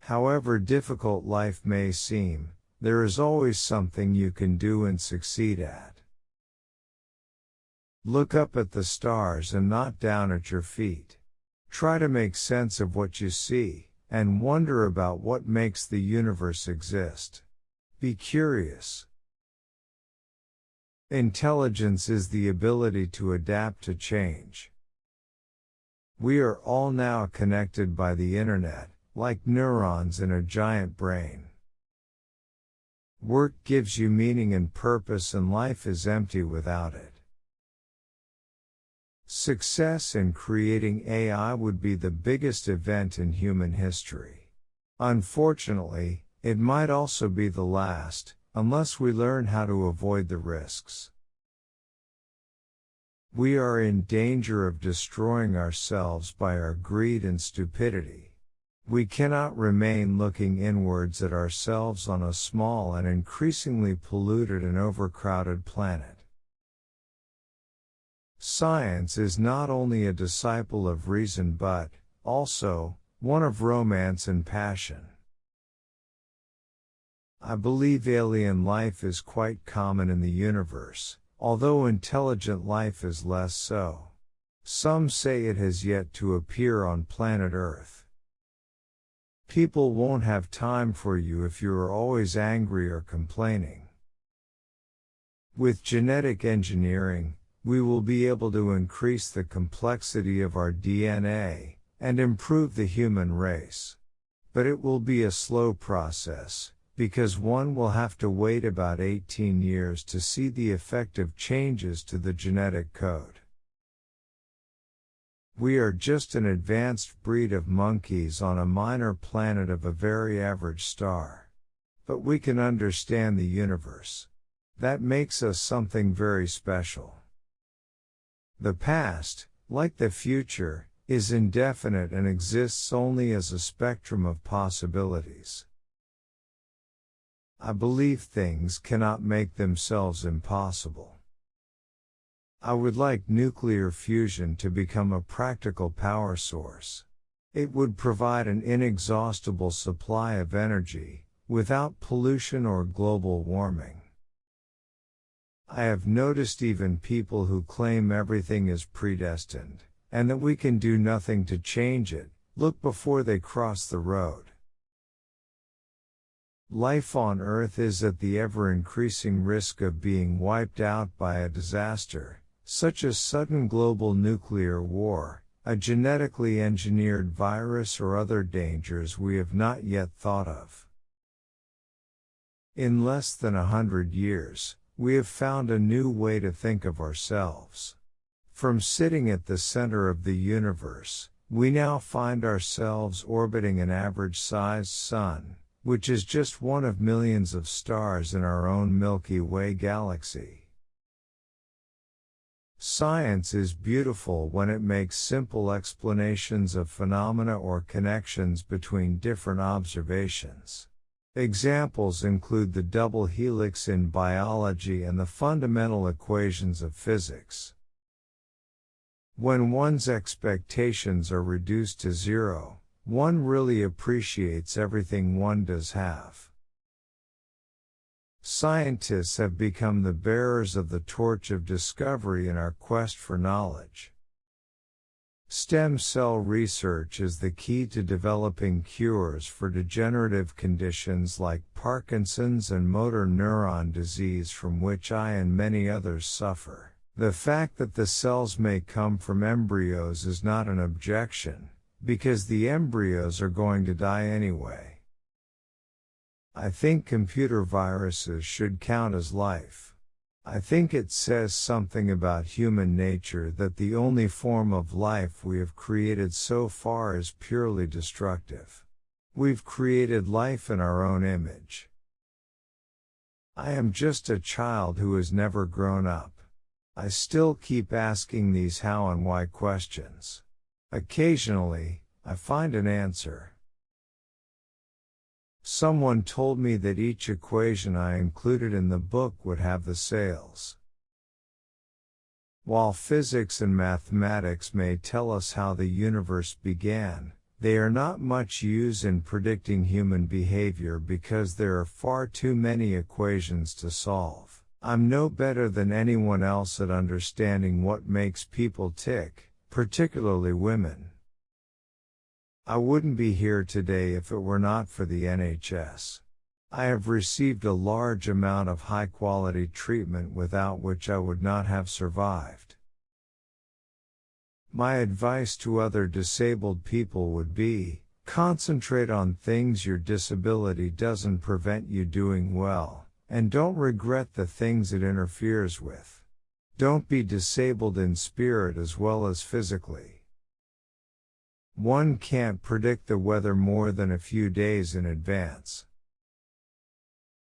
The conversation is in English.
However difficult life may seem, there is always something you can do and succeed at. Look up at the stars and not down at your feet. Try to make sense of what you see, and wonder about what makes the universe exist. Be curious. Intelligence is the ability to adapt to change. We are all now connected by the internet, like neurons in a giant brain. Work gives you meaning and purpose, and life is empty without it. Success in creating AI would be the biggest event in human history. Unfortunately, it might also be the last, unless we learn how to avoid the risks. We are in danger of destroying ourselves by our greed and stupidity. We cannot remain looking inwards at ourselves on a small and increasingly polluted and overcrowded planet. Science is not only a disciple of reason but, also, one of romance and passion. I believe alien life is quite common in the universe, although intelligent life is less so. Some say it has yet to appear on planet Earth. People won't have time for you if you are always angry or complaining. With genetic engineering, we will be able to increase the complexity of our DNA and improve the human race. But it will be a slow process, because one will have to wait about 18 years to see the effective changes to the genetic code. We are just an advanced breed of monkeys on a minor planet of a very average star. But we can understand the universe. That makes us something very special. The past, like the future, is indefinite and exists only as a spectrum of possibilities. I believe things cannot make themselves impossible. I would like nuclear fusion to become a practical power source. It would provide an inexhaustible supply of energy, without pollution or global warming. I have noticed even people who claim everything is predestined, and that we can do nothing to change it, look before they cross the road. Life on Earth is at the ever-increasing risk of being wiped out by a disaster, such as sudden global nuclear war, a genetically engineered virus, or other dangers we have not yet thought of. In less than 100 years, we have found a new way to think of ourselves. From sitting at the center of the universe, we now find ourselves orbiting an average-sized sun, which is just one of millions of stars in our own Milky Way galaxy. Science is beautiful when it makes simple explanations of phenomena or connections between different observations. Examples include the double helix in biology and the fundamental equations of physics. When one's expectations are reduced to zero, one really appreciates everything one does have. Scientists have become the bearers of the torch of discovery in our quest for knowledge. Stem cell research is the key to developing cures for degenerative conditions like Parkinson's and motor neuron disease, from which I and many others suffer. The fact that the cells may come from embryos is not an objection, because the embryos are going to die anyway. I think computer viruses should count as life. I think it says something about human nature that the only form of life we have created so far is purely destructive. We've created life in our own image. I am just a child who has never grown up. I still keep asking these how and why questions. Occasionally, I find an answer. Someone told me that each equation I included in the book would have the sales. While physics and mathematics may tell us how the universe began, They are not much use in predicting human behavior because there are far too many equations to solve. I'm no better than anyone else at understanding what makes people tick, particularly women. I wouldn't be here today if it were not for the NHS. I have received a large amount of high-quality treatment without which I would not have survived. My advice to other disabled people would be, concentrate on things your disability doesn't prevent you doing well, and don't regret the things it interferes with. Don't be disabled in spirit as well as physically. One can't predict the weather more than a few days in advance.